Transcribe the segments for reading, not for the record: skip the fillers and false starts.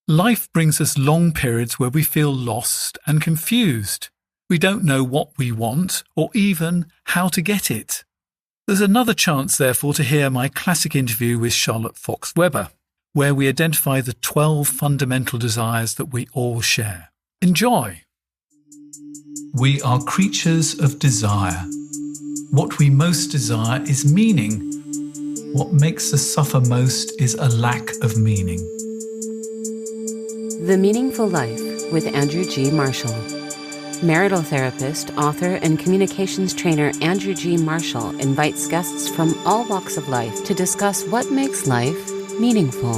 Life brings us long periods where we feel lost and confused. We don't know what we want or even how to get it. There's another chance, therefore, to hear my classic interview with Charlotte Fox Weber, where we identify the 12 fundamental desires that we all share. Enjoy! We are creatures of desire. What we most desire is meaning. What makes us suffer most is a lack of meaning. The Meaningful Life with Andrew G. Marshall. Marital therapist, author, and communications trainer Andrew G. Marshall invites guests from all walks of life to discuss what makes life meaningful.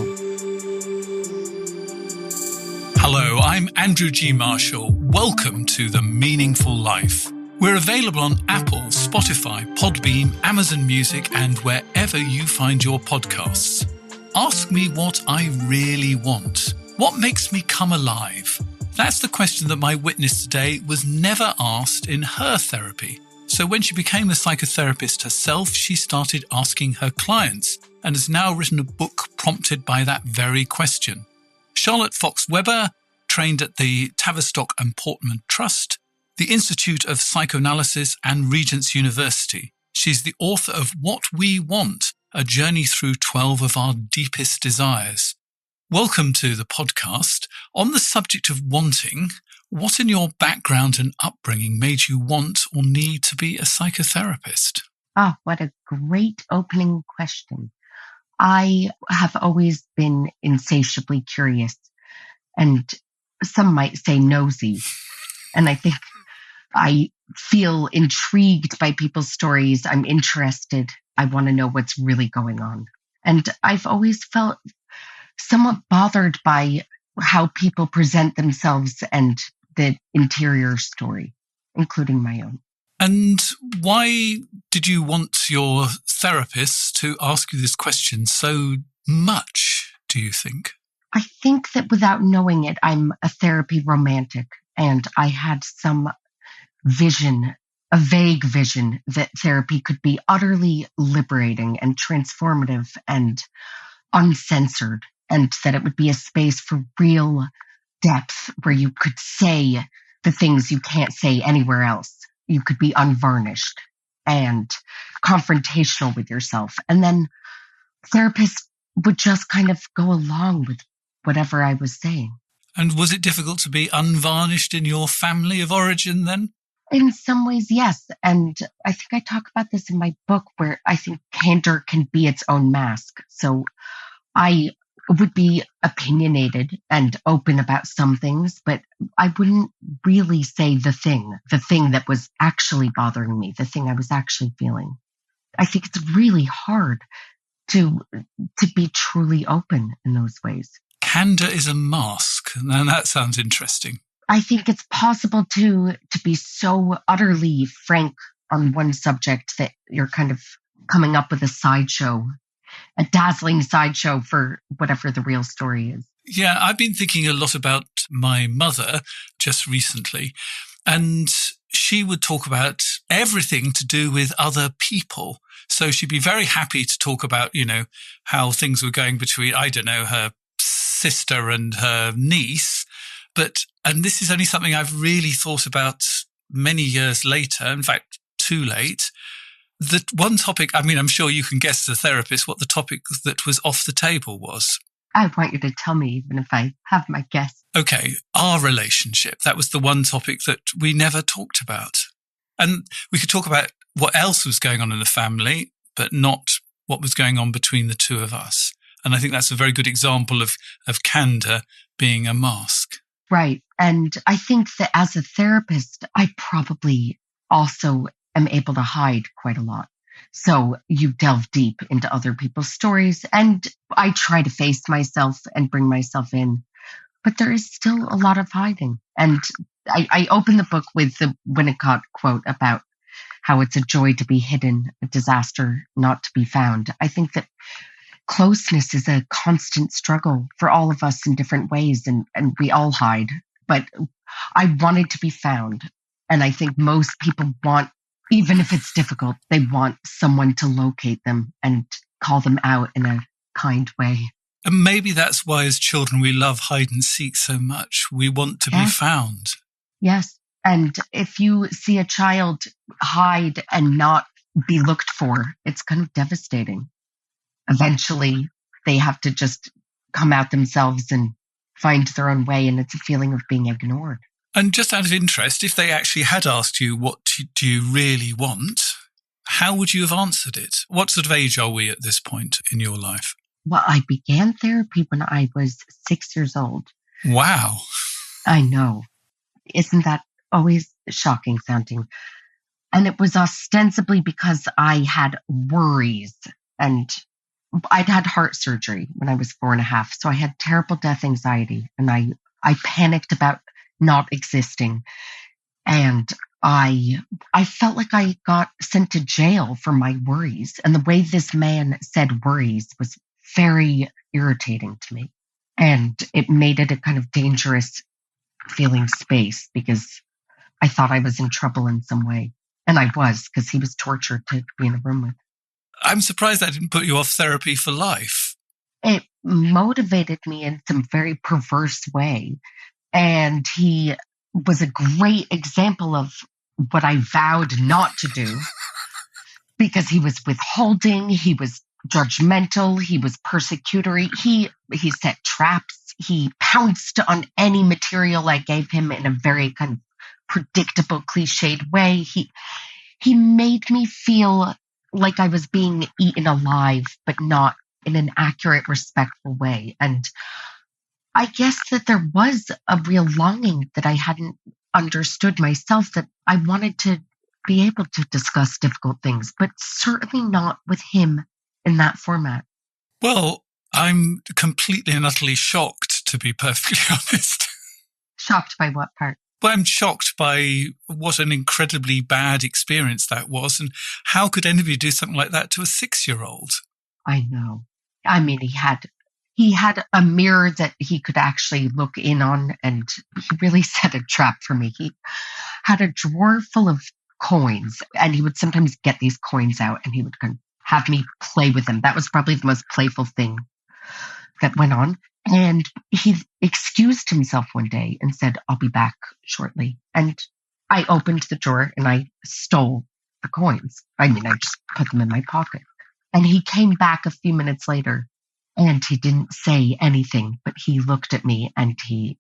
Hello, I'm Andrew G. Marshall. Welcome to The Meaningful Life. We're available on Apple, Spotify, Podbean, Amazon Music, and wherever you find your podcasts. Ask me what I really want. What makes me come alive? That's the question that my witness today was never asked in her therapy. So when she became a psychotherapist herself, she started asking her clients and has now written a book prompted by that very question. Charlotte Fox Weber trained at the Tavistock and Portman Trust, the Institute of Psychoanalysis and Regent's University. She's the author of What We Want, a journey through 12 of our deepest desires. Welcome to the podcast. On the subject of wanting, what in your background and upbringing made you want or need to be a psychotherapist? Oh, what a great opening question. I have always been insatiably curious, and some might say nosy. And I think I feel intrigued by people's stories. I'm interested. I want to know what's really going on. And I've always felt somewhat bothered by how people present themselves and the interior story, including my own. And why did you want your therapist to ask you this question so much, do you think? I think that without knowing it, I'm a therapy romantic, and I had some vision, a vague vision that therapy could be utterly liberating and transformative and uncensored, and that it would be a space for real depth where you could say the things you can't say anywhere else. You could be unvarnished and confrontational with yourself. And then therapists would just kind of go along with whatever I was saying. And was it difficult to be unvarnished in your family of origin then? In some ways, yes. And I think I talk about this in my book, where I think candor can be its own mask. So I would be opinionated and open about some things, but I wouldn't really say the thing that was actually bothering me, the thing I was actually feeling. I think it's really hard to be truly open in those ways. Candor is a mask. Now that sounds interesting. I think it's possible to be so utterly frank on one subject that you're kind of coming up with a sideshow, a dazzling sideshow for whatever the real story is. Yeah, I've been thinking a lot about my mother just recently, and she would talk about everything to do with other people. So she'd be very happy to talk about, how things were going between, her sister and her niece. And this is only something I've really thought about many years later, in fact, too late. The one topic, I'm sure you can guess, the therapist, what the topic that was off the table was. I want you to tell me, even if I have my guess. Okay, our relationship. That was the one topic that we never talked about. And we could talk about what else was going on in the family, but not what was going on between the two of us. And I think that's a very good example of candor being a mask. Right. And I think that as a therapist, I probably also am able to hide quite a lot. So you delve deep into other people's stories, and I try to face myself and bring myself in, but there is still a lot of hiding. And I open the book with the Winnicott quote about how it's a joy to be hidden, a disaster not to be found. I think that closeness is a constant struggle for all of us in different ways, and we all hide. But I wanted to be found. And I think most people want, even if it's difficult, they want someone to locate them and call them out in a kind way. And maybe that's why as children we love hide and seek so much. We want to be found. Yes. And if you see a child hide and not be looked for, it's kind of devastating. Eventually, they have to just come out themselves and find their own way, and it's a feeling of being ignored. And just out of interest, if they actually had asked you, what do you really want, how would you have answered it? What sort of age are we at this point in your life? Well, I began therapy when I was 6 years old. Wow. I know. Isn't that always shocking sounding? And it was ostensibly because I had worries, and I'd had heart surgery when I was 4.5. So I had terrible death anxiety, and I panicked about not existing. And I felt like I got sent to jail for my worries. And the way this man said worries was very irritating to me. And it made it a kind of dangerous feeling space because I thought I was in trouble in some way. And I was, because he was tortured to be in a room with. I'm surprised that didn't put you off therapy for life. It motivated me in some very perverse way. And he was a great example of what I vowed not to do, because he was withholding, he was judgmental, he was persecutory, he set traps, he pounced on any material I gave him in a very kind of predictable, cliched way. He made me feel like I was being eaten alive, but not in an accurate, respectful way. And I guess that there was a real longing that I hadn't understood myself, that I wanted to be able to discuss difficult things, but certainly not with him in that format. Well, I'm completely and utterly shocked, to be perfectly honest. Shocked by what part? Well, I'm shocked by what an incredibly bad experience that was. And how could anybody do something like that to a 6-year-old? I know. I mean, he had a mirror that he could actually look in on, and he really set a trap for me. He had a drawer full of coins, and he would sometimes get these coins out and he would kind of have me play with them. That was probably the most playful thing that went on. And he excused himself one day and said, "I'll be back shortly." And I opened the drawer and I stole the coins. I mean, I just put them in my pocket. And he came back a few minutes later and he didn't say anything, but he looked at me and he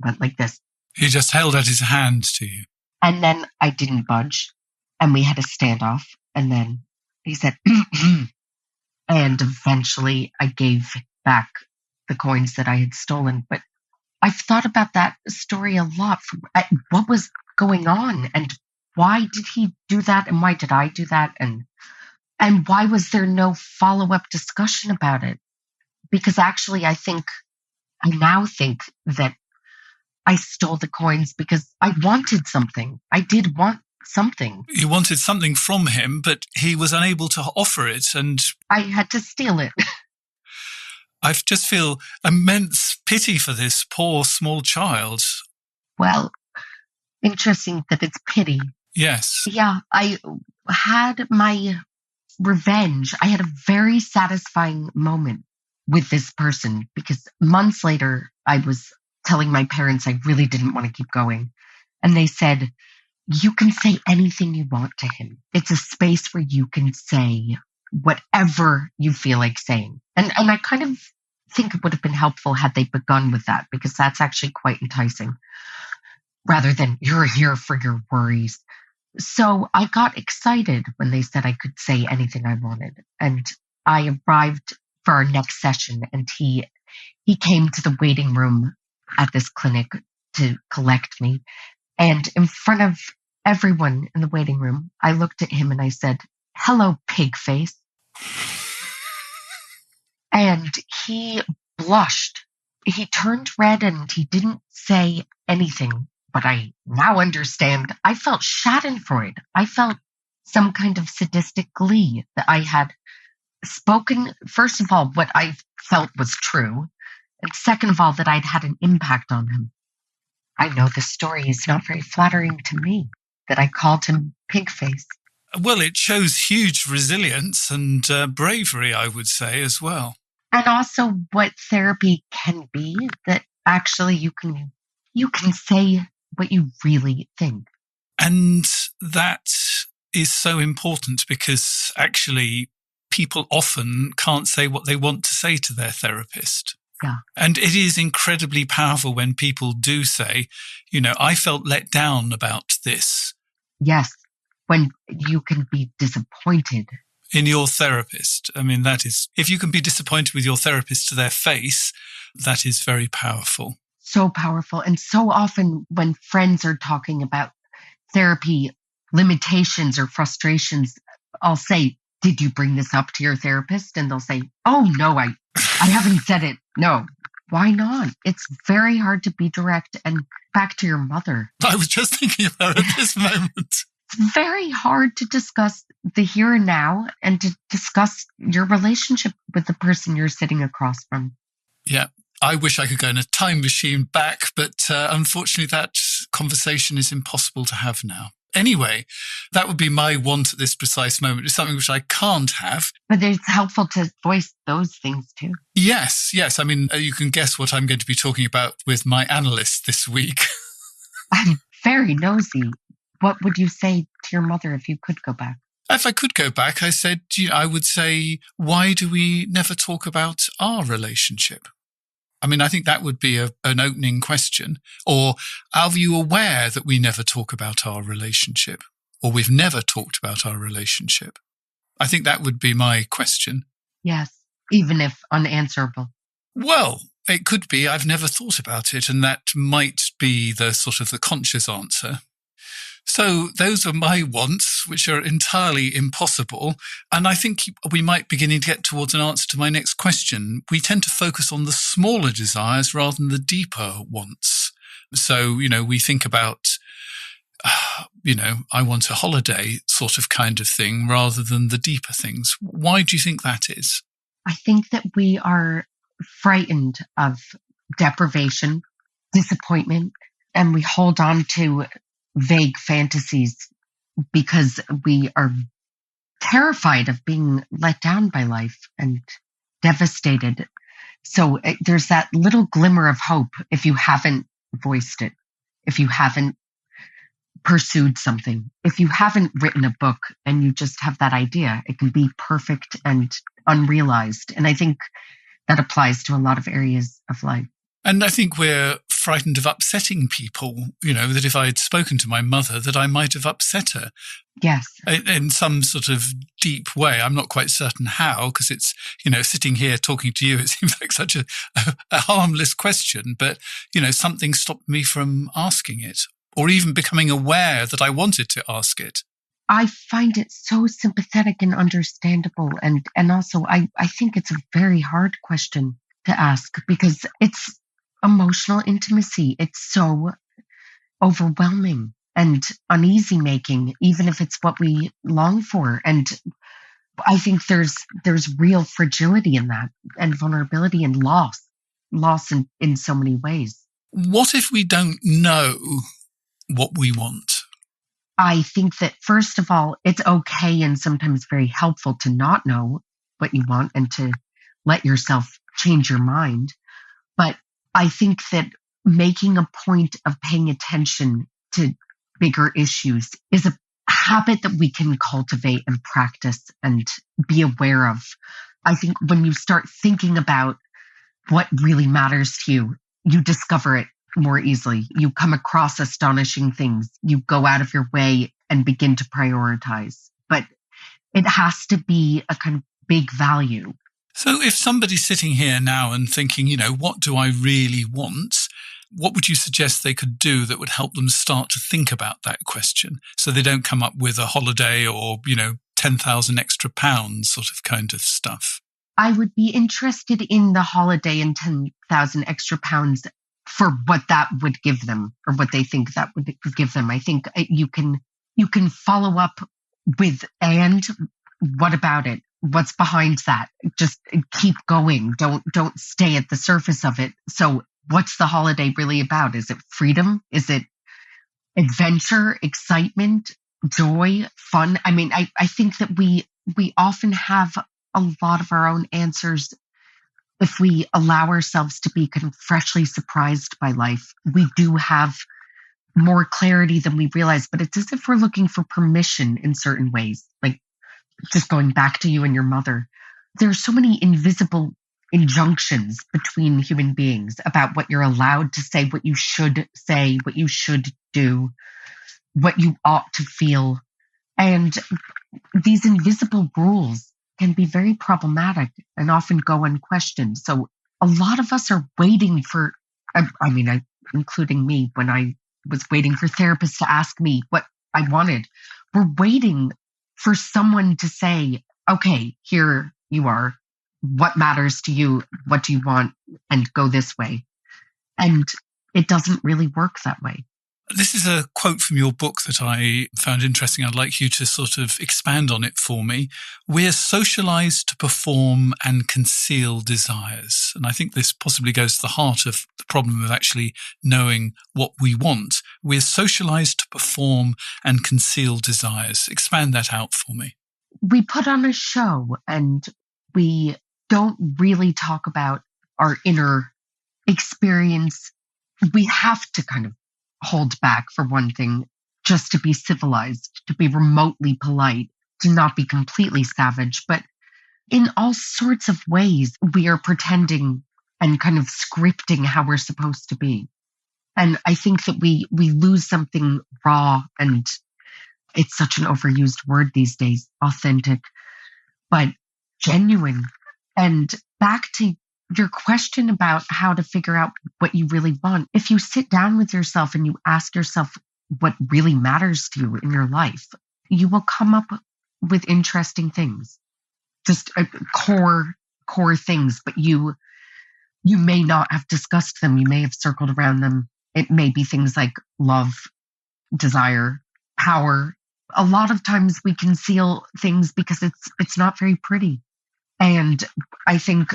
went like this. He just held out his hand to you. And then I didn't budge and we had a standoff. And then he said, and eventually I gave back the coins that I had stolen. But I've thought about that story a lot. What was going on, and why did he do that, and why did I do that, and why was there no follow-up discussion about it? Because actually I now think that I stole the coins because I wanted something. I did want something. You wanted something from him, but he was unable to offer it, and I had to steal it. I just feel immense pity for this poor small child. Well, interesting that it's pity. Yes. Yeah, I had my revenge. I had a very satisfying moment with this person because months later, I was telling my parents I really didn't want to keep going. And they said, "You can say anything you want to him. It's a space where you can say whatever you feel like saying." And I kind of think it would have been helpful had they begun with that, because that's actually quite enticing, rather than "you're here for your worries." So I got excited when they said I could say anything I wanted. And I arrived for our next session, and he came to the waiting room at this clinic to collect me. And in front of everyone in the waiting room, I looked at him and I said, "Hello, pig face." And he blushed. He turned red and he didn't say anything. But I now understand. I felt schadenfreude. I felt some kind of sadistic glee that I had spoken, first of all, what I felt was true. And second of all, that I'd had an impact on him. I know the story is not very flattering to me, that I called him pig face. Well, it shows huge resilience and bravery, I would say, as well. And also what therapy can be, that actually you can say what you really think. And that is so important because actually people often can't say what they want to say to their therapist. Yeah. And it is incredibly powerful when people do say, I felt let down about this. Yes. When you can be disappointed in your therapist. I mean, that is, if you can be disappointed with your therapist to their face, that is very powerful. So powerful. And so often when friends are talking about therapy limitations or frustrations, I'll say, did you bring this up to your therapist? And they'll say, oh, no, I haven't said it. No. Why not? It's very hard to be direct. And back to your mother. I was just thinking about it at this moment. It's very hard to discuss the here and now and to discuss your relationship with the person you're sitting across from. Yeah. I wish I could go in a time machine back, but unfortunately that conversation is impossible to have now. Anyway, that would be my want at this precise moment. It's something which I can't have. But it's helpful to voice those things too. Yes. I mean, you can guess what I'm going to be talking about with my analyst this week. I'm very nosy. What would you say to your mother if you could go back? If I could go back, I would say, why do we never talk about our relationship? I mean, I think that would be an opening question. Or are you aware that we never talk about our relationship? Or we've never talked about our relationship? I think that would be my question. Yes, even if unanswerable. Well, it could be I've never thought about it, and that might be the sort of the conscious answer. So those are my wants, which are entirely impossible. And I think we might be beginning to get towards an answer to my next question. We tend to focus on the smaller desires rather than the deeper wants. So, we think about, I want a holiday sort of kind of thing rather than the deeper things. Why do you think that is? I think that we are frightened of deprivation, disappointment, and we hold on to vague fantasies because we are terrified of being let down by life and devastated. So there's that little glimmer of hope if you haven't voiced it, if you haven't pursued something, if you haven't written a book and you just have that idea, it can be perfect and unrealized. And I think that applies to a lot of areas of life. And I think we're frightened of upsetting people, that if I had spoken to my mother, that I might have upset her. Yes. In some sort of deep way. I'm not quite certain how, because it's, sitting here talking to you, it seems like such a harmless question, but, something stopped me from asking it or even becoming aware that I wanted to ask it. I find it so sympathetic and understandable. And also, I think it's a very hard question to ask because it's emotional intimacy. It's so overwhelming and uneasy making, even if it's what we long for. And I think there's real fragility in that and vulnerability and loss in so many ways. What if we don't know what we want? I think that first of all, it's okay and sometimes very helpful to not know what you want and to let yourself change your mind. But I think that making a point of paying attention to bigger issues is a habit that we can cultivate and practice and be aware of. I think when you start thinking about what really matters to you, you discover it more easily. You come across astonishing things. You go out of your way and begin to prioritize. But it has to be a kind of big value. So if somebody's sitting here now and thinking, what do I really want? What would you suggest they could do that would help them start to think about that question so they don't come up with a holiday or, 10,000 extra pounds sort of kind of stuff? I would be interested in the holiday and 10,000 extra pounds for what that would give them or what they think that would give them. I think you can follow up with, and what about it? What's behind that? Just keep going. Don't stay at the surface of it. So what's the holiday really about? Is it freedom? Is it adventure, excitement, joy, fun? I mean, I think that we often have a lot of our own answers if we allow ourselves to be kind of freshly surprised by life, we do have more clarity than we realize. But it's as if we're looking for permission in certain ways. Like, just going back to you and your mother, there are so many invisible injunctions between human beings about what you're allowed to say, what you should say, what you should do, what you ought to feel. And these invisible rules can be very problematic and often go unquestioned. So a lot of us are waiting for, including me, when I was waiting for therapists to ask me what I wanted, we're waiting for someone to say, okay, here you are. What matters to you? What do you want? And go this way. And it doesn't really work that way. This is a quote from your book that I found interesting. I'd like you to sort of expand on it for me. We're socialized to perform and conceal desires. And I think this possibly goes to the heart of the problem of actually knowing what we want. We're socialized to perform and conceal desires. Expand that out for me. We put on a show and we don't really talk about our inner experience. We have to kind of hold back, for one thing, just to be civilized, to be remotely polite, to not be completely savage. But in all sorts of ways, we are pretending and kind of scripting how we're supposed to be. And I think that we lose something raw, and it's such an overused word these days, authentic, but genuine. And back to your question about how to figure out what you really want. If you sit down with yourself and you ask yourself what really matters to you in your life, you will come up with interesting things, just core things, but you may not have discussed them. You may have circled around them. It may be things like love, desire, power. A lot of times we conceal things because it's not very pretty. And I think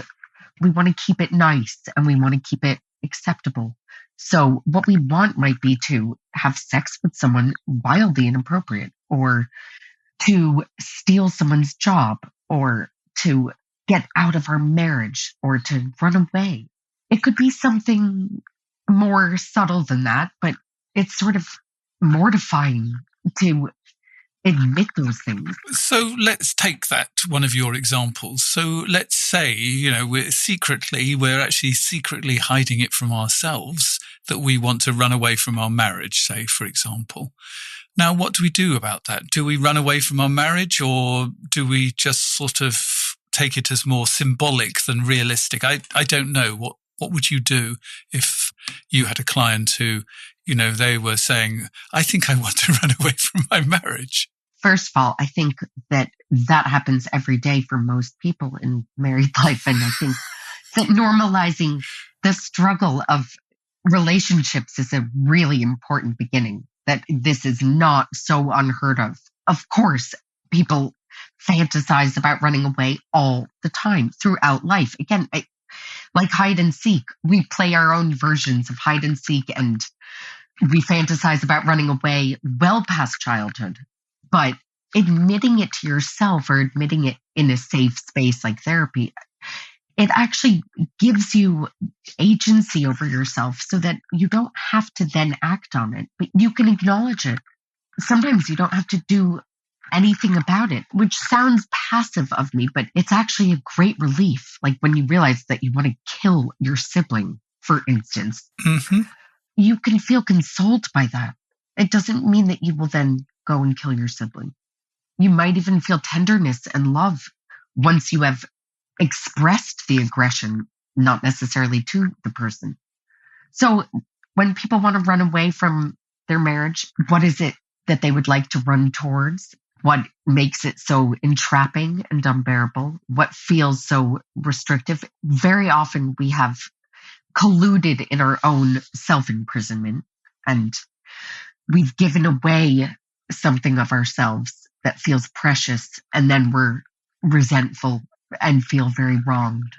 we want to keep it nice and we want to keep it acceptable. So what we want might be to have sex with someone wildly inappropriate, or to steal someone's job, or to get out of our marriage, or to run away. It could be something more subtle than that, but it's sort of mortifying to admit those things. So let's take that one of your examples. So let's say, we're actually secretly hiding it from ourselves that we want to run away from our marriage, say, for example. Now, what do we do about that? Do we run away from our marriage, or do we just sort of take it as more symbolic than realistic? I don't know. What would you do if you had a client who, they were saying, I think I want to run away from my marriage? First of all, I think that happens every day for most people in married life. And I think that normalizing the struggle of relationships is a really important beginning, that this is not so unheard of. Of course, people fantasize about running away all the time throughout life. Again, like hide and seek, we play our own versions of hide and seek, and we fantasize about running away well past childhood. But admitting it to yourself, or admitting it in a safe space like therapy, it actually gives you agency over yourself so that you don't have to then act on it, but you can acknowledge it. Sometimes you don't have to do anything about it, which sounds passive of me, but it's actually a great relief. Like when you realize that you want to kill your sibling, for instance, you can feel consoled by that. It doesn't mean that you will then go and kill your sibling. You might even feel tenderness and love once you have expressed the aggression, not necessarily to the person. So when people want to run away from their marriage, what is it that they would like to run towards? What makes it so entrapping and unbearable? What feels so restrictive? Very often we have colluded in our own self-imprisonment, and we've given away something of ourselves that feels precious, and then we're resentful and feel very wronged.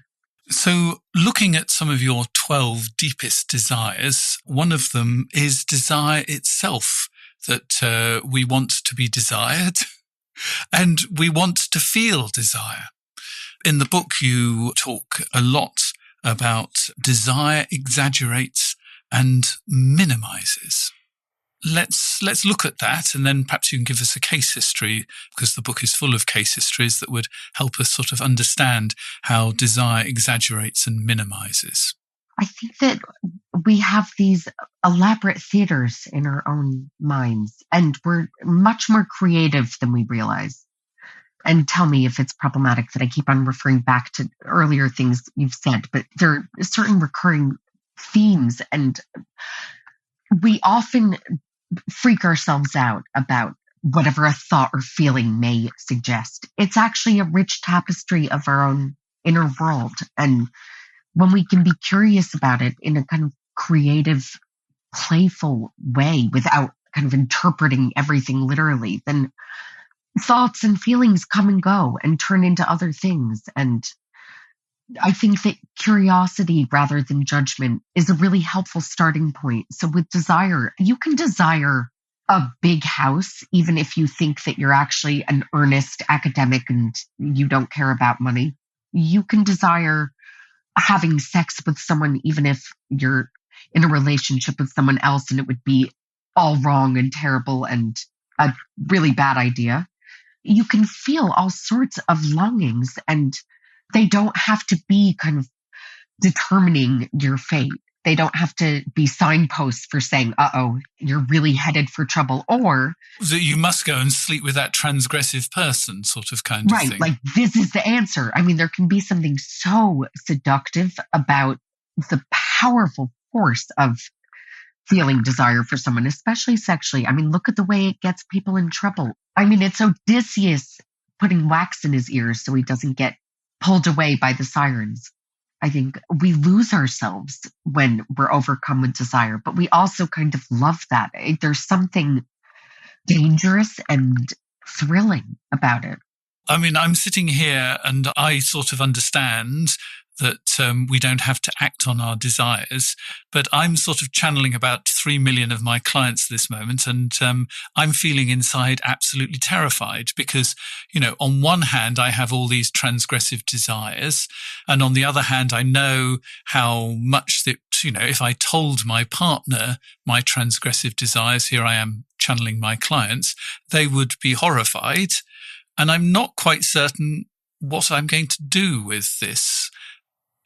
So looking at some of your 12 deepest desires, one of them is desire itself, that we want to be desired and we want to feel desire. In the book, you talk a lot about desire exaggerates and minimizes. Let's look at that, and then perhaps you can give us a case history, because the book is full of case histories that would help us sort of understand how desire exaggerates and minimizes. I think that we have these elaborate theaters in our own minds, and we're much more creative than we realize. And tell me if it's problematic that I keep on referring back to earlier things you've said, but there are certain recurring themes, and we often freak ourselves out about whatever a thought or feeling may suggest. It's actually a rich tapestry of our own inner world. And when we can be curious about it in a kind of creative, playful way without kind of interpreting everything literally, then thoughts and feelings come and go and turn into other things. And I think that curiosity rather than judgment is a really helpful starting point. So with desire, you can desire a big house, even if you think that you're actually an earnest academic and you don't care about money. You can desire having sex with someone, even if you're in a relationship with someone else and it would be all wrong and terrible and a really bad idea. You can feel all sorts of longings, and they don't have to be kind of determining your fate. They don't have to be signposts for saying, uh-oh, you're really headed for trouble. Or that you must go and sleep with that transgressive person sort of kind of thing. Right, like this is the answer. I mean, there can be something so seductive about the powerful force of feeling desire for someone, especially sexually. I mean, look at the way it gets people in trouble. I mean, it's Odysseus putting wax in his ears so he doesn't get pulled away by the sirens. I think we lose ourselves when we're overcome with desire, but we also kind of love that. There's something dangerous and thrilling about it. I mean, I'm sitting here and I sort of understand that we don't have to act on our desires, but I'm sort of channeling about 3 million of my clients this moment, and I'm feeling inside absolutely terrified because, on one hand, I have all these transgressive desires, and on the other hand, I know how much that, if I told my partner my transgressive desires, here I am channeling my clients, they would be horrified, and I'm not quite certain what I'm going to do with this.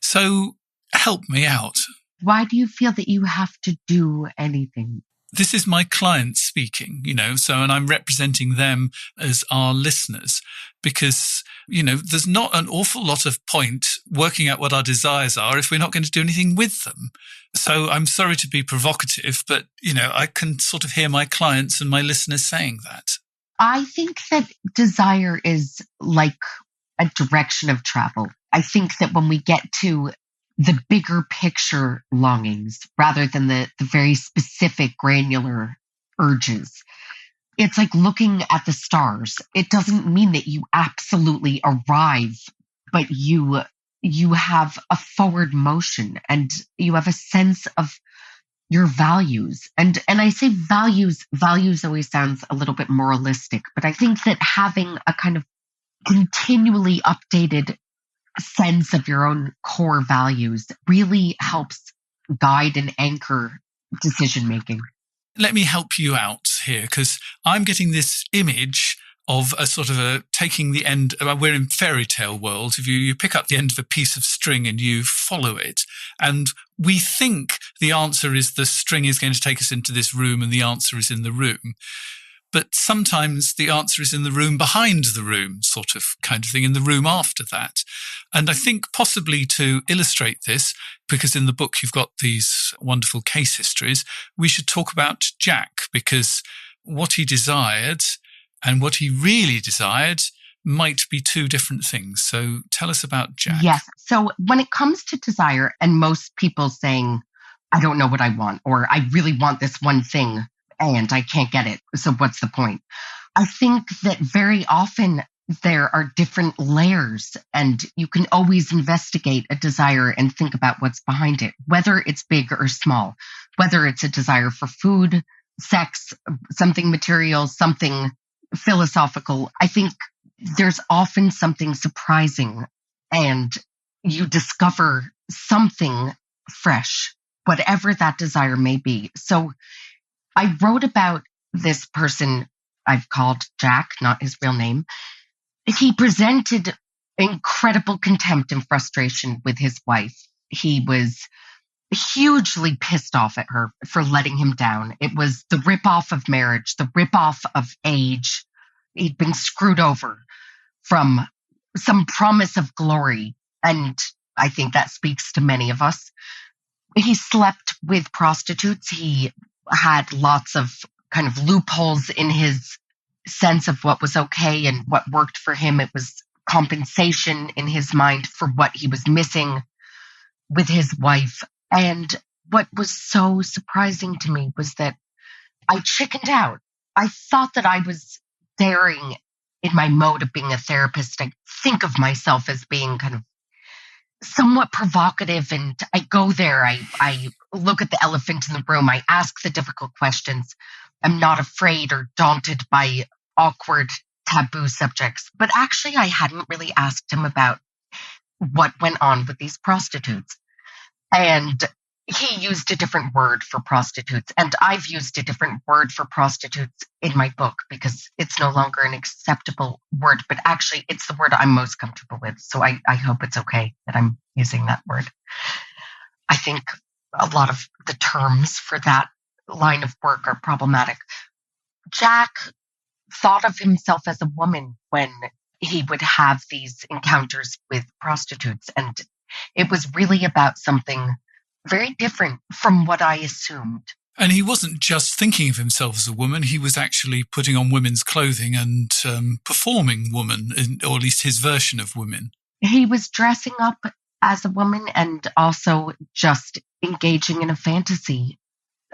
So help me out. Why do you feel that you have to do anything? This is my client speaking, and I'm representing them as our listeners because, there's not an awful lot of point working out what our desires are if we're not going to do anything with them. So I'm sorry to be provocative, but, I can sort of hear my clients and my listeners saying that. I think that desire is like a direction of travel. I think that when we get to the bigger picture longings, rather than the very specific granular urges, it's like looking at the stars. It doesn't mean that you absolutely arrive, but you have a forward motion and you have a sense of your values. And I say values always sounds a little bit moralistic, but I think that having a kind of continually updated sense of your own core values really helps guide and anchor decision making. Let me help you out here, because I'm getting this image of a sort of a taking the end. We're in fairy tale world. If you pick up the end of a piece of string and you follow it, and we think the answer is the string is going to take us into this room and the answer is in the room. But sometimes the answer is in the room behind the room, sort of kind of thing, in the room after that. And I think possibly to illustrate this, because in the book you've got these wonderful case histories, we should talk about Jack, because what he desired and what he really desired might be two different things. So tell us about Jack. Yes. So when it comes to desire, and most people saying, I don't know what I want, or I really want this one thing, and I can't get it. So what's the point? I think that very often there are different layers, and you can always investigate a desire and think about what's behind it, whether it's big or small, whether it's a desire for food, sex, something material, something philosophical. I think there's often something surprising, and you discover something fresh, whatever that desire may be. So I wrote about this person I've called Jack, not his real name. He presented incredible contempt and frustration with his wife. He was hugely pissed off at her for letting him down. It was the ripoff of marriage, the ripoff of age. He'd been screwed over from some promise of glory. And I think that speaks to many of us. He slept with prostitutes. He had lots of kind of loopholes in his sense of what was okay and what worked for him. It was compensation in his mind for what he was missing with his wife. And what was so surprising to me was that I chickened out. I thought that I was daring in my mode of being a therapist. I think of myself as being kind of somewhat provocative, and I go there. I look at the elephant in the room. I ask the difficult questions. I'm not afraid or daunted by awkward, taboo subjects. But actually, I hadn't really asked him about what went on with these prostitutes. And he used a different word for prostitutes. And I've used a different word for prostitutes in my book because it's no longer an acceptable word. But actually, it's the word I'm most comfortable with. So I hope it's okay that I'm using that word. I think a lot of the terms for that line of work are problematic. Jack thought of himself as a woman when he would have these encounters with prostitutes. And it was really about something very different from what I assumed. And he wasn't just thinking of himself as a woman, he was actually putting on women's clothing and performing woman, or at least his version of women. He was dressing up as a woman and also just engaging in a fantasy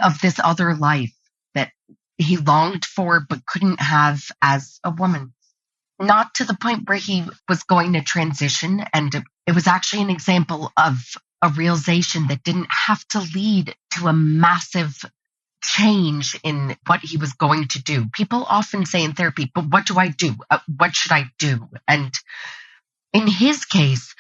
of this other life that he longed for but couldn't have as a woman. Not to the point where he was going to transition, and it was actually an example of a realization that didn't have to lead to a massive change in what he was going to do. People often say in therapy, but what do I do? What should I do? And in his case,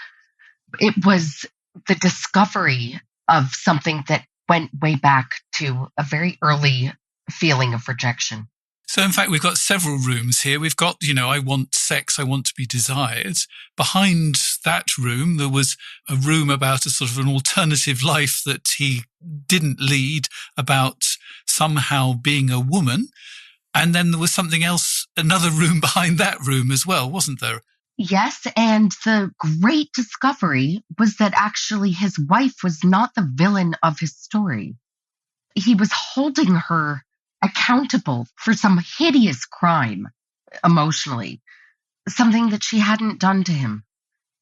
it was the discovery of something that went way back to a very early feeling of rejection. So, in fact, we've got several rooms here. We've got, I want sex, I want to be desired. Behind that room, there was a room about a sort of an alternative life that he didn't lead, about somehow being a woman. And then there was something else, another room behind that room as well, wasn't there? Yes, and the great discovery was that actually his wife was not the villain of his story. He was holding her accountable for some hideous crime emotionally, something that she hadn't done to him.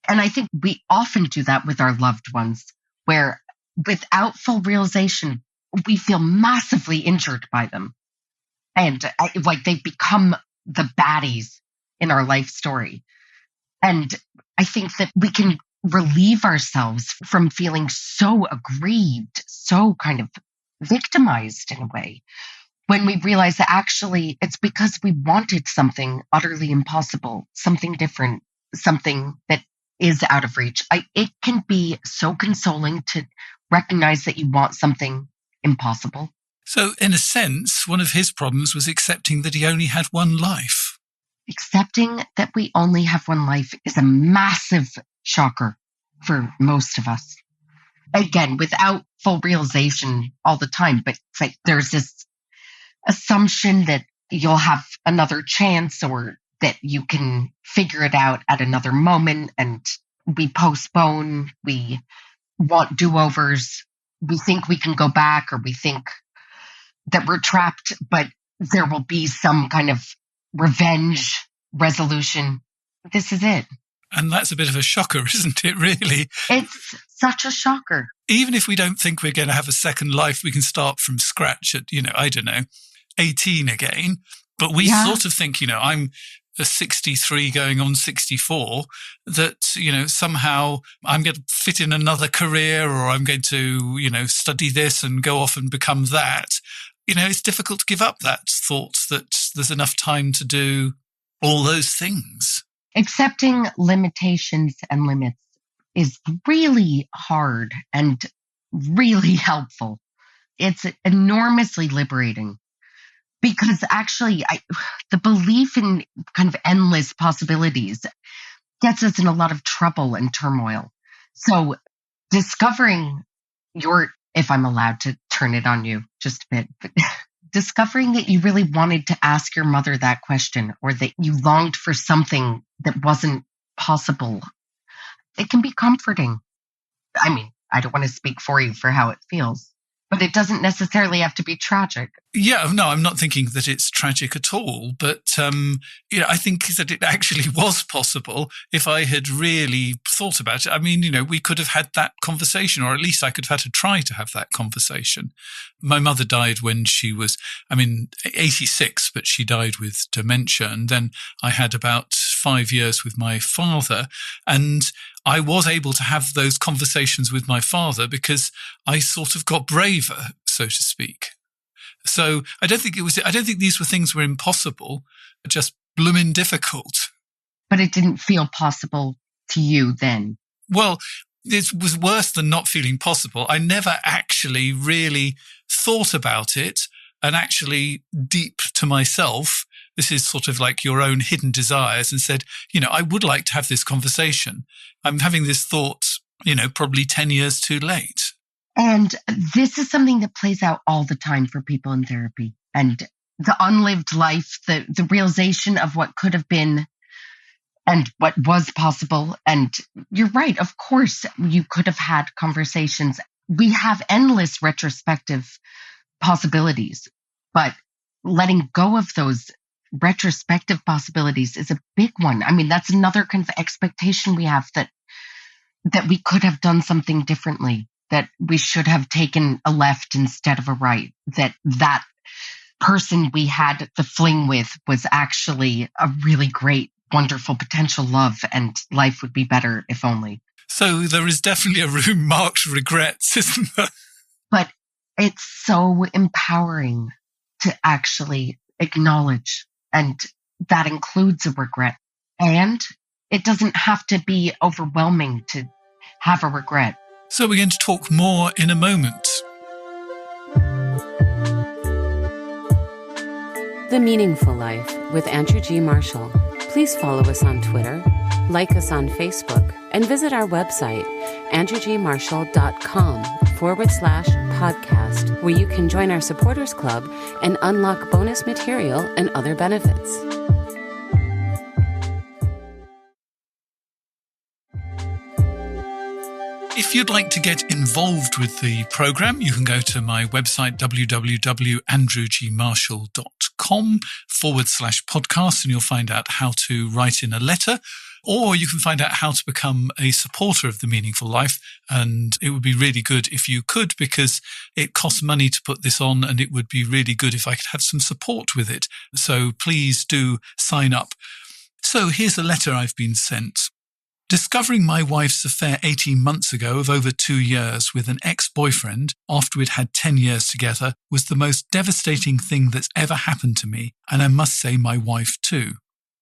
And I think we often do that with our loved ones, where without full realization, we feel massively injured by them. And like they've become the baddies in our life story. And I think that we can relieve ourselves from feeling so aggrieved, so kind of victimized in a way, when we realize that actually it's because we wanted something utterly impossible, something different, something that is out of reach. It can be so consoling to recognize that you want something impossible. So in a sense, one of his problems was accepting that he only had one life. Accepting that we only have one life is a massive shocker for most of us. Again, without full realization all the time, but it's like there's this assumption that you'll have another chance or that you can figure it out at another moment, and we postpone, we want do-overs, we think we can go back, or we think that we're trapped, but there will be some kind of revenge resolution. This is it. And that's a bit of a shocker, isn't it, really? It's such a shocker. Even if we don't think we're going to have a second life, we can start from scratch at, 18 again. But we sort of think, I'm a 63 going on 64, that, somehow I'm going to fit in another career, or I'm going to, study this and go off and become that. It's difficult to give up that thought that there's enough time to do all those things. Accepting limitations and limits is really hard and really helpful. It's enormously liberating because actually the belief in kind of endless possibilities gets us in a lot of trouble and turmoil. So discovering if I'm allowed to turn it on you just a bit, but discovering that you really wanted to ask your mother that question, or that you longed for something that wasn't possible, it can be comforting. I mean, I don't want to speak for you for how it feels, but it doesn't necessarily have to be tragic. Yeah, no, I'm not thinking that it's tragic at all, but I think that it actually was possible if I had really thought about it. I mean, we could have had that conversation, or at least I could have had to try to have that conversation. My mother died when she was, 86, but she died with dementia. And then I had about 5 years with my father, and I was able to have those conversations with my father because I sort of got braver, so to speak. So I don't think these were things were impossible, just blooming difficult. But it didn't feel possible to you then. Well, it was worse than not feeling possible. I never actually really thought about it, and actually deep to myself, this is sort of like your own hidden desires, and said, I would like to have this conversation. I'm having this thought, probably 10 years too late. And this is something that plays out all the time for people in therapy. And the unlived life, the realization of what could have been and what was possible. And you're right, of course, you could have had conversations. We have endless retrospective possibilities, but letting go of those retrospective possibilities is a big one. I mean, that's another kind of expectation we have, that we could have done something differently, that we should have taken a left instead of a right, that person we had the fling with was actually a really great, wonderful potential love, and life would be better if only. So there is definitely a room marked regrets, isn't there? But it's so empowering to actually acknowledge, and that includes a regret. And it doesn't have to be overwhelming to have a regret. So we're going to talk more in a moment. The Meaningful Life with Andrew G. Marshall. Please follow us on Twitter, like us on Facebook, and visit our website, andrewgmarshall.com/podcast, where you can join our supporters club and unlock bonus material and other benefits. If you'd like to get involved with the program, you can go to my website, www.andrewgmarshall.com/podcast, and you'll find out how to write in a letter, or you can find out how to become a supporter of The Meaningful Life. And it would be really good if you could, because it costs money to put this on, and it would be really good if I could have some support with it. So please do sign up. So here's a letter I've been sent. Discovering my wife's affair 18 months ago of over 2 years with an ex-boyfriend after we'd had 10 years together was the most devastating thing that's ever happened to me, and I must say my wife too.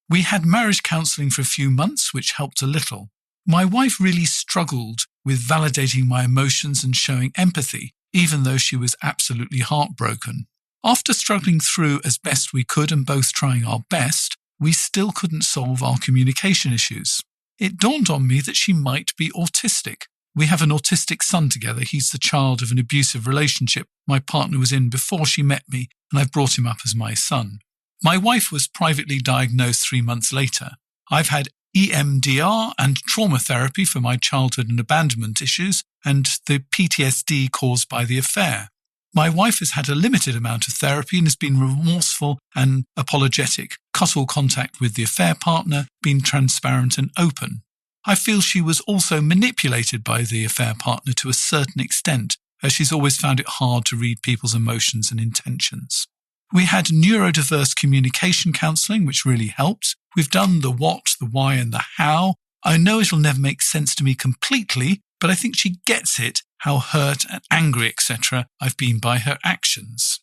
We had marriage counselling for a few months, which helped a little. My wife really struggled with validating my emotions and showing empathy, even though she was absolutely heartbroken. After struggling through as best we could and both trying our best, we still couldn't solve our communication issues. It dawned on me that she might be autistic. We have an autistic son together. He's the child of an abusive relationship my partner was in before she met me, and I've brought him up as my son. My wife was privately diagnosed 3 months later. I've had EMDR and trauma therapy for my childhood and abandonment issues and the PTSD caused by the affair. My wife has had a limited amount of therapy and has been remorseful and apologetic, cut all contact with the affair partner, been transparent and open. I feel she was also manipulated by the affair partner to a certain extent, as she's always found it hard to read people's emotions and intentions. We had neurodiverse communication counselling, which really helped. We've done the what, the why and the how. I know it'll never make sense to me completely, but I think she gets it, how hurt and angry, etc. I've been by her actions.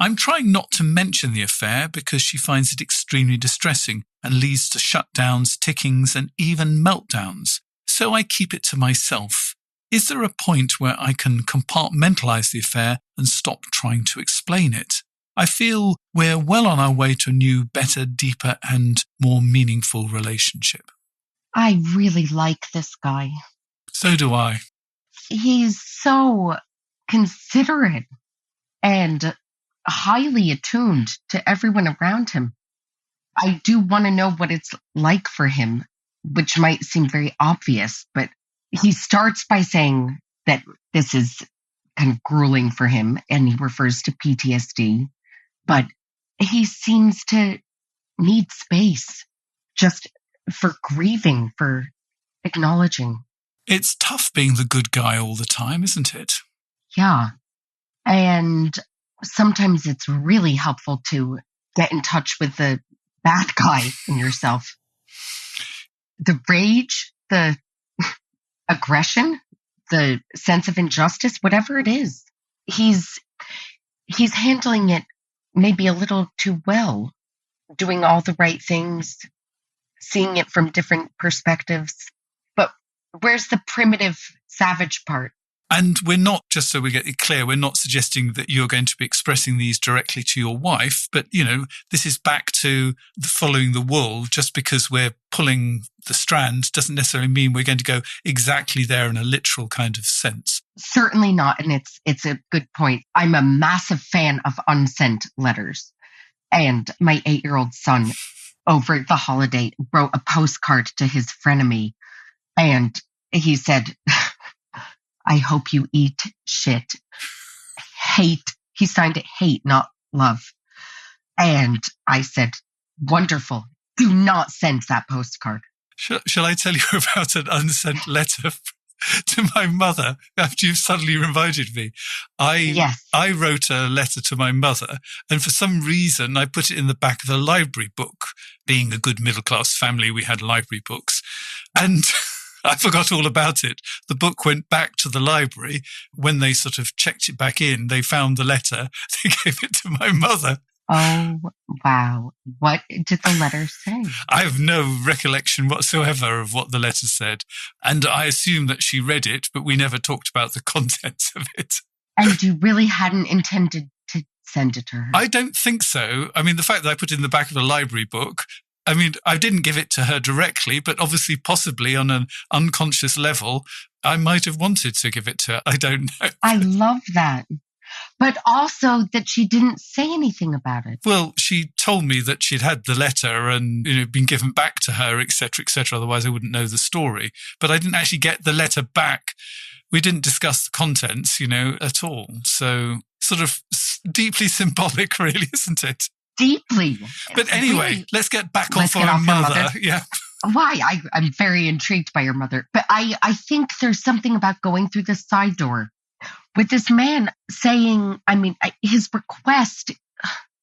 I'm trying not to mention the affair because she finds it extremely distressing and leads to shutdowns, tickings and even meltdowns. so I keep it to myself. Is there a point where I can compartmentalize the affair and stop trying to explain it? I feel we're well on our way to a new, better, deeper, and more meaningful relationship. I really like this guy. So do I. He's so considerate and highly attuned to everyone around him. I do want to know what it's like for him, which might seem very obvious, but he starts by saying that this is kind of grueling for him, and he refers to PTSD, but he seems to need space just for grieving, for acknowledging. It's tough being the good guy all the time, isn't it? Yeah. And sometimes it's really helpful to get in touch with the bad guy in yourself. The rage, the aggression, the sense of injustice, whatever it is, he's handling it maybe a little too well, doing all the right things, seeing it from different perspectives. But where's the primitive, savage part? And we're not, just so we get it clear, we're not suggesting that you're going to be expressing these directly to your wife, but, this is back to following the wool. Just because we're pulling the strand doesn't necessarily mean we're going to go exactly there in a literal kind of sense. Certainly not, and it's a good point. I'm a massive fan of unsent letters, and my 8-year-old son, over the holiday, wrote a postcard to his frenemy, and he said, I hope you eat shit. Hate. He signed it hate, not love. And I said, wonderful. Do not send that postcard. Shall I tell you about an unsent letter to my mother after you've suddenly reminded me? Yes. I wrote a letter to my mother, and for some reason I put it in the back of a library book. Being a good middle-class family, we had library books. And I forgot all about it. The book went back to the library. When they sort of checked it back in, they found the letter. They gave it to my mother. Oh, wow. What did the letter say? I have no recollection whatsoever of what the letter said. And I assume that she read it, but we never talked about the contents of it. And you really hadn't intended to send it to her? I don't think so. I mean, the fact that I put it in the back of a library book, I didn't give it to her directly, but obviously, possibly on an unconscious level, I might have wanted to give it to her. I don't know. I love that. But also that she didn't say anything about it. Well, she told me that she'd had the letter and been given back to her, etc., etc. Otherwise, I wouldn't know the story. But I didn't actually get the letter back. We didn't discuss the contents, at all. So sort of deeply symbolic, really, isn't it? Deeply. But anyway, really, let's get back off our mother. Yeah. Why? I'm very intrigued by your mother. But I think there's something about going through the side door with this man saying, his request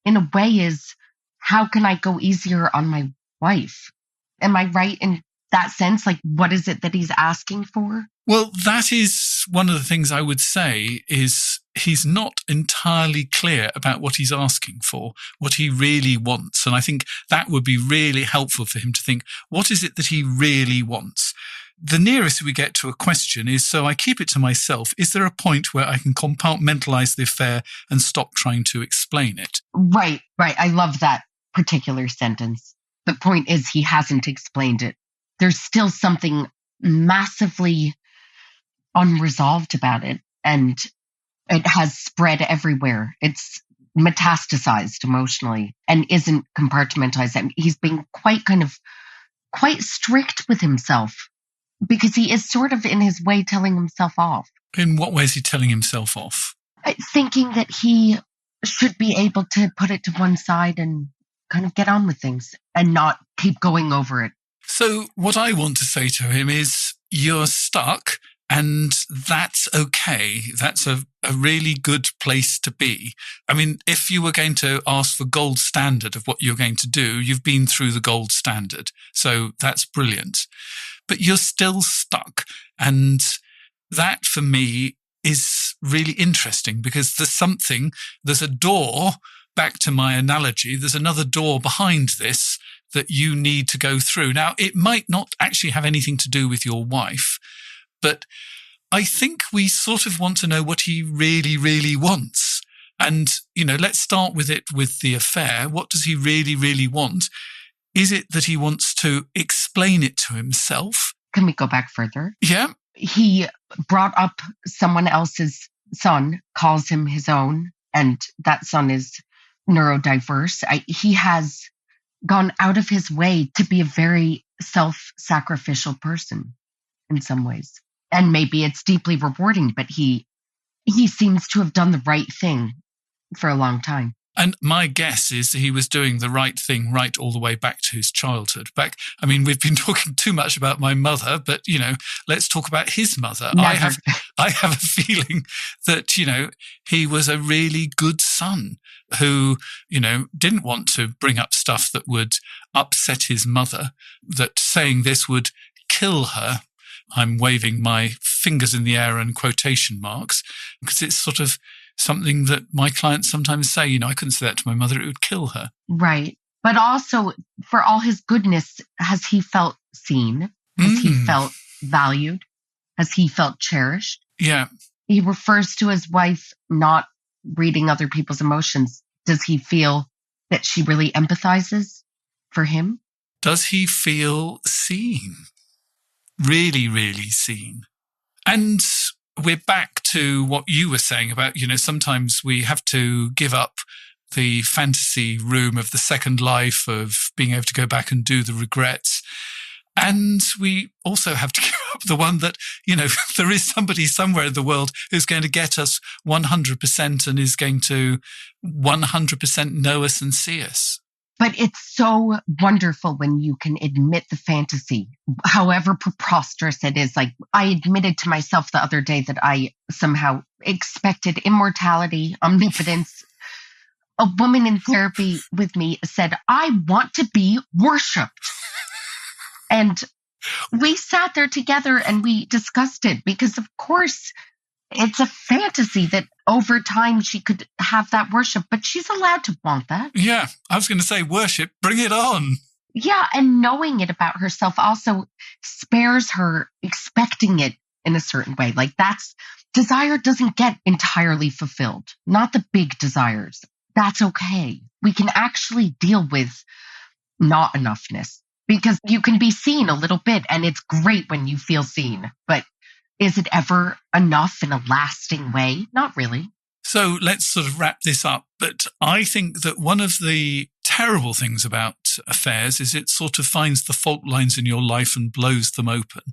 in a way is, how can I go easier on my wife? Am I right in that sense? Like, what is it that he's asking for? Well, that is one of the things I would say is he's not entirely clear about what he's asking for, what he really wants. And I think that would be really helpful for him to think, what is it that he really wants? The nearest we get to a question is, so I keep it to myself. Is there a point where I can compartmentalize the affair and stop trying to explain it? Right. I love that particular sentence. The point is he hasn't explained it. There's still something massively unresolved about it, and it has spread everywhere. It's metastasized emotionally and isn't compartmentalized. He's being quite strict with himself because he is sort of in his way telling himself off. In what way is he telling himself off? Thinking that he should be able to put it to one side and kind of get on with things and not keep going over it. So what I want to say to him is, you're stuck. And that's okay. That's a really good place to be. If you were going to ask for gold standard of what you're going to do, you've been through the gold standard. So that's brilliant. But you're still stuck. And that for me is really interesting because there's a door, back to my analogy, there's another door behind this that you need to go through. Now, it might not actually have anything to do with your wife, but I think we sort of want to know what he really, really wants. And, let's start with it with the affair. What does he really, really want? Is it that he wants to explain it to himself? Can we go back further? Yeah. He brought up someone else's son, calls him his own, and that son is neurodiverse. He has gone out of his way to be a very self-sacrificial person in some ways. And maybe it's deeply rewarding, but he seems to have done the right thing for a long time. And my guess is he was doing the right thing right all the way back to his childhood. We've been talking too much about my mother, but, let's talk about his mother. I have a feeling that, he was a really good son who, didn't want to bring up stuff that would upset his mother, that saying this would kill her. I'm waving my fingers in the air and quotation marks because it's sort of something that my clients sometimes say, I couldn't say that to my mother, it would kill her. Right. But also, for all his goodness, has he felt seen? Has he felt valued? Has he felt cherished? Yeah. He refers to his wife not reading other people's emotions. Does he feel that she really empathizes for him? Does he feel seen? Really, really seen? And we're back to what you were saying about, sometimes we have to give up the fantasy room of the second life, of being able to go back and do the regrets. And we also have to give up the one that, there is somebody somewhere in the world who's going to get us 100% and is going to 100% know us and see us. But it's so wonderful when you can admit the fantasy, however preposterous it is. Like, I admitted to myself the other day that I somehow expected immortality, omnipotence. A woman in therapy with me said, I want to be worshipped. And we sat there together and we discussed it because, of course, it's a fantasy that over time she could have that worship, but she's allowed to want that. Yeah, I was going to say worship, bring it on. Yeah, and knowing it about herself also spares her expecting it in a certain way. Like, desire doesn't get entirely fulfilled, not the big desires. That's okay. We can actually deal with not enoughness because you can be seen a little bit and it's great when you feel seen, but is it ever enough in a lasting way? Not really. So let's sort of wrap this up. But I think that one of the terrible things about affairs is it sort of finds the fault lines in your life and blows them open.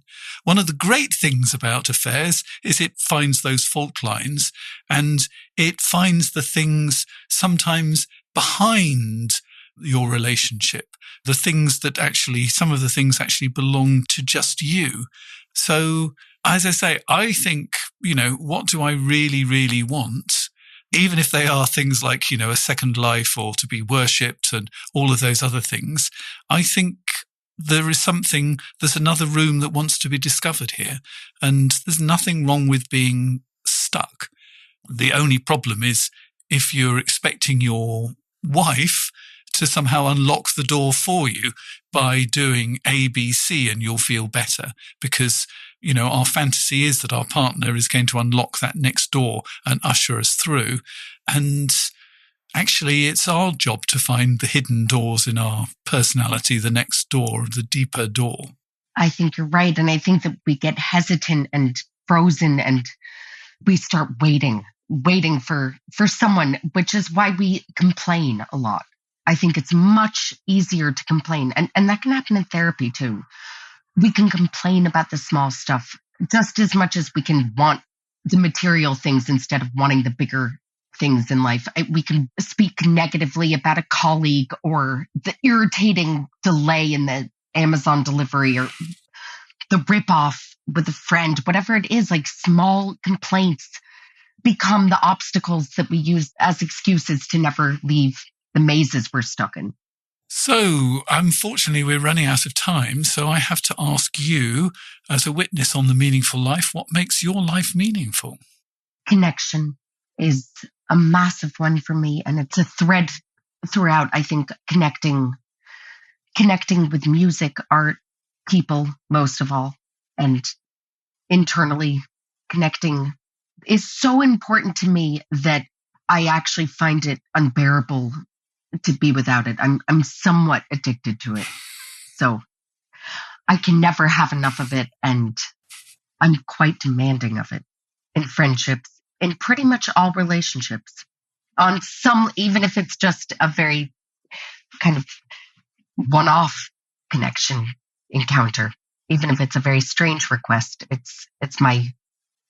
One of the great things about affairs is it finds those fault lines and it finds the things sometimes behind your relationship, the things that actually, some of the things actually belong to just you. So, as I say, I think, what do I really, really want? Even if they are things like, a second life or to be worshipped and all of those other things, I think there's another room that wants to be discovered here. And there's nothing wrong with being stuck. The only problem is if you're expecting your wife to somehow unlock the door for you by doing A, B, C, and you'll feel better because our fantasy is that our partner is going to unlock that next door and usher us through. And actually, it's our job to find the hidden doors in our personality, the next door, the deeper door. I think you're right. And I think that we get hesitant and frozen and we start waiting for someone, which is why we complain a lot. I think it's much easier to complain. And that can happen in therapy too. We can complain about the small stuff just as much as we can want the material things instead of wanting the bigger things in life. We can speak negatively about a colleague or the irritating delay in the Amazon delivery or the ripoff with a friend, whatever it is. Like, small complaints become the obstacles that we use as excuses to never leave the mazes we're stuck in. So, unfortunately, we're running out of time. So I have to ask you, as a witness on the meaningful life, what makes your life meaningful? Connection is a massive one for me. And it's a thread throughout, I think, connecting connecting with music, art, people, most of all, and internally connecting is so important to me that I actually find it unbearable to be without it. I'm somewhat addicted to it. So I can never have enough of it, and I'm quite demanding of it in friendships, in pretty much all relationships. On some, even if it's just a very kind of one-off connection encounter, even if it's a very strange request, it's my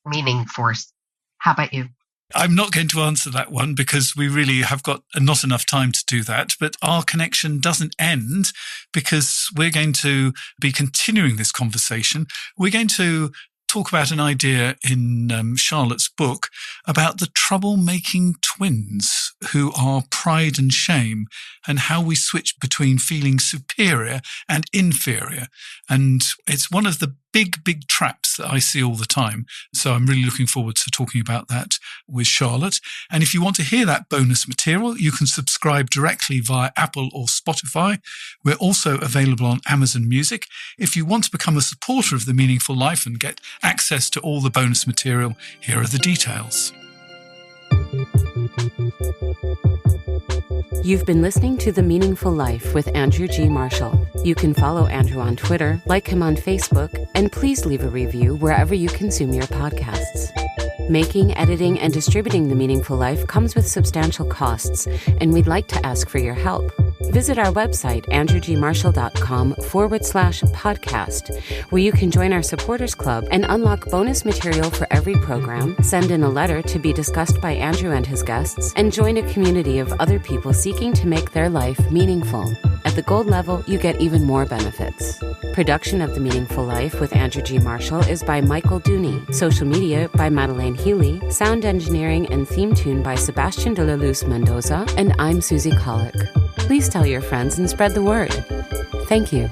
meaning force. How about you? I'm not going to answer that one because we really have got not enough time to do that. But our connection doesn't end because we're going to be continuing this conversation. We're going to talk about an idea in Charlotte's book about the troublemaking twins who are pride and shame, and how we switch between feeling superior and inferior. And it's one of the big traps that I see all the time. So I'm really looking forward to talking about that with Charlotte. And if you want to hear that bonus material, you can subscribe directly via Apple or Spotify. We're also available on Amazon Music. If you want to become a supporter of The Meaningful Life and get access to all the bonus material, here are the details. You've been listening to The Meaningful Life with Andrew G. Marshall. You can follow Andrew on Twitter, like him on Facebook, and please leave a review wherever you consume your podcasts. Making, editing, and distributing The Meaningful Life comes with substantial costs, and we'd like to ask for your help. Visit our website, andrewgmarshall.com/podcast, where you can join our supporters club and unlock bonus material for every program, send in a letter to be discussed by Andrew and his guests, and join a community of other people seeking to make their life meaningful. At the gold level, you get even more benefits. Production of The Meaningful Life with Andrew G. Marshall is by Michael Dooney. Social media by Madeleine Healy. Sound engineering and theme tune by Sebastian de la Luz Mendoza. And I'm Susie Colick. Please tell your friends and spread the word. Thank you.